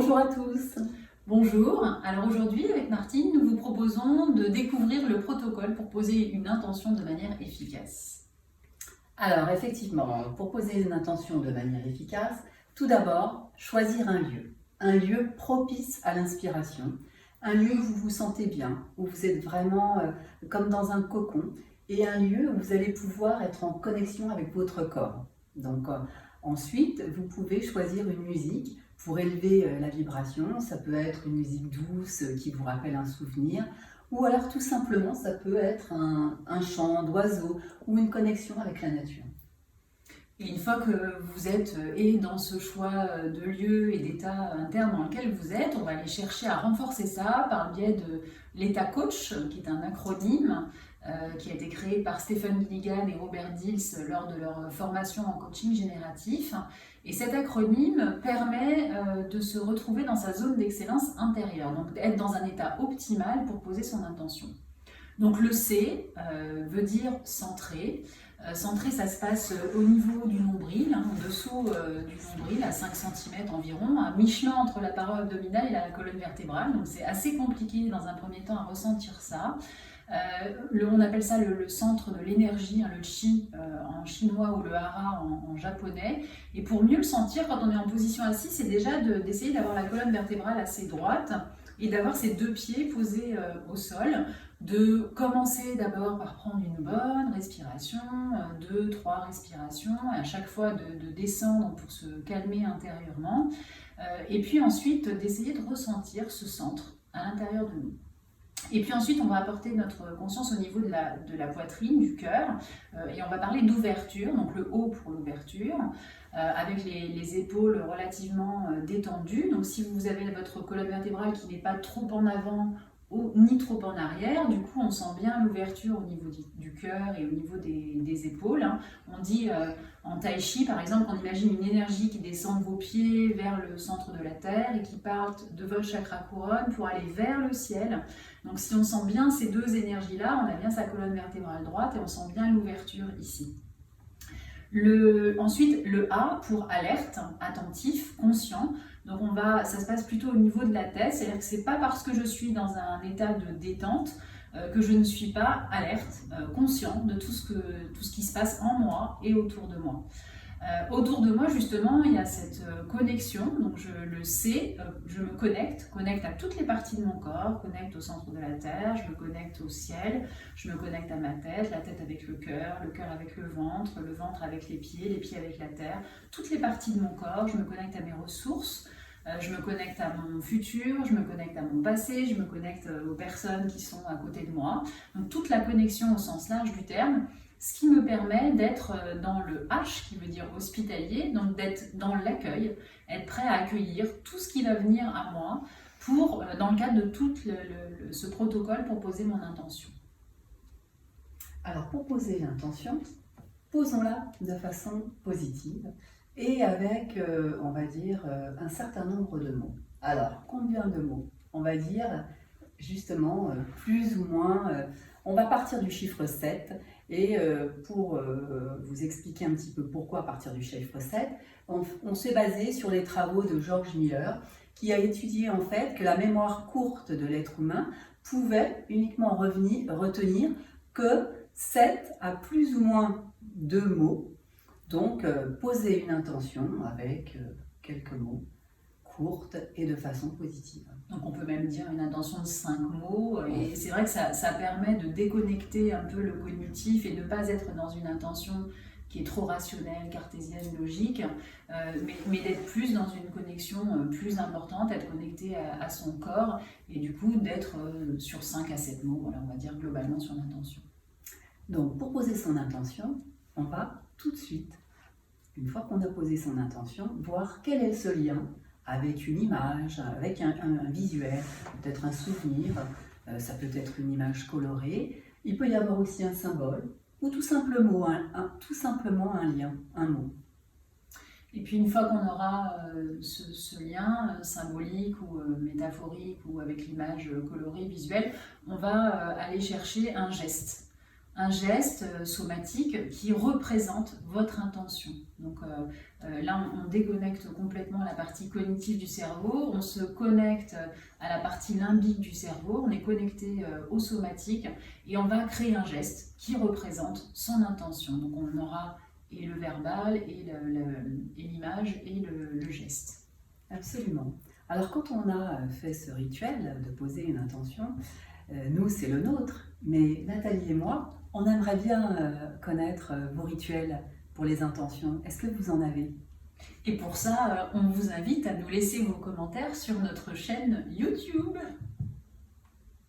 Bonjour à tous. Bonjour, alors aujourd'hui avec Martine, nous vous proposons de découvrir le protocole pour poser une intention de manière efficace. Alors effectivement, pour poser une intention de manière efficace, tout d'abord, choisir un lieu propice à l'inspiration, un lieu où vous vous sentez bien, où vous êtes vraiment comme dans un cocon, et un lieu où vous allez pouvoir être en connexion avec votre corps. Donc ensuite, vous pouvez choisir une musique pour élever la vibration. Ça peut être une musique douce qui vous rappelle un souvenir, ou alors tout simplement, ça peut être un chant d'oiseau ou une connexion avec la nature. Et une fois que vous êtes et dans ce choix de lieu et d'état interne dans lequel vous êtes, on va aller chercher à renforcer ça par le biais de l'état coach, qui est un acronyme qui a été créé par Stephen Gilligan et Robert Dills lors de leur formation en coaching génératif. Et cet acronyme permet de se retrouver dans sa zone d'excellence intérieure, donc d'être dans un état optimal pour poser son intention. Donc le C veut dire centré. Centré, ça se passe au niveau du nombril, en dessous du nombril, à 5 cm environ, à mi-chemin entre la paroi abdominale et la colonne vertébrale. Donc c'est assez compliqué dans un premier temps à ressentir ça. On appelle ça le centre de l'énergie, le chi en chinois ou le hara en japonais. Et pour mieux le sentir, quand on est en position assise, c'est déjà d'essayer d'avoir la colonne vertébrale assez droite et d'avoir ses deux pieds posés au sol, de commencer d'abord par prendre une bonne respiration, 2-3 respirations, et à chaque fois de descendre pour se calmer intérieurement, et puis ensuite d'essayer de ressentir ce centre à l'intérieur de nous. Et puis ensuite, on va apporter notre conscience au niveau de la poitrine, du cœur, et on va parler d'ouverture, donc le haut pour l'ouverture, avec les épaules relativement détendues. Donc si vous avez votre colonne vertébrale qui n'est pas trop en avant ni trop en arrière, du coup on sent bien l'ouverture au niveau du cœur et au niveau des épaules. On dit en tai chi par exemple, on imagine une énergie qui descend de vos pieds vers le centre de la terre et qui part de votre chakra couronne pour aller vers le ciel. Donc si on sent bien ces deux énergies-là, on a bien sa colonne vertébrale droite et on sent bien l'ouverture ici. Ensuite, le A pour alerte, attentif, conscient. Donc ça se passe plutôt au niveau de la tête, c'est-à-dire que c'est pas parce que je suis dans un état de détente que je ne suis pas alerte, conscient de tout ce qui se passe en moi et autour de moi. Autour de moi, justement, il y a cette connexion, donc je le sais, je me connecte à toutes les parties de mon corps, connecte au centre de la Terre, je me connecte au ciel, je me connecte à ma tête, la tête avec le cœur avec le ventre avec les pieds avec la terre, toutes les parties de mon corps, je me connecte à mes ressources, je me connecte à mon futur, je me connecte à mon passé, je me connecte aux personnes qui sont à côté de moi, donc toute la connexion au sens large du terme, ce qui me permet d'être dans le H, qui veut dire hospitalier, donc d'être dans l'accueil, être prêt à accueillir tout ce qui va venir à moi dans le cadre de tout ce protocole pour poser mon intention. Alors pour poser l'intention, posons-la de façon positive et avec, on va dire, un certain nombre de mots. Alors, combien de mots? On va dire justement plus ou moins, on va partir du chiffre 7 et pour vous expliquer un petit peu pourquoi partir du chiffre 7, on s'est basé sur les travaux de George Miller qui a étudié en fait que la mémoire courte de l'être humain pouvait uniquement retenir que 7 à plus ou moins 2 mots, donc poser une intention avec quelques mots courte et de façon positive. Donc on peut même dire une intention de 5 mots, et c'est vrai que ça permet de déconnecter un peu le cognitif et de ne pas être dans une intention qui est trop rationnelle, cartésienne, logique, mais d'être plus dans une connexion plus importante, être connecté à son corps, et du coup d'être sur 5 à 7 mots, voilà, on va dire globalement sur l'intention. Donc pour poser son intention, on va tout de suite, une fois qu'on a posé son intention, voir quel est ce lien avec une image, avec un visuel, peut-être un souvenir, ça peut être une image colorée, il peut y avoir aussi un symbole, ou tout simplement un lien, un mot. Et puis une fois qu'on aura ce lien symbolique ou métaphorique ou avec l'image colorée, visuelle, on va aller chercher un geste un geste somatique qui représente votre intention. Donc là, on déconnecte complètement la partie cognitive du cerveau, on se connecte à la partie limbique du cerveau, on est connecté au somatique et on va créer un geste qui représente son intention. Donc on aura et le verbal, et l'image, et le geste. Absolument. Alors quand on a fait ce rituel de poser une intention, nous c'est le nôtre, mais Nathalie et moi, on aimerait bien connaître vos rituels pour les intentions. Est-ce que vous en avez? Et pour ça, on vous invite à nous laisser vos commentaires sur notre chaîne YouTube.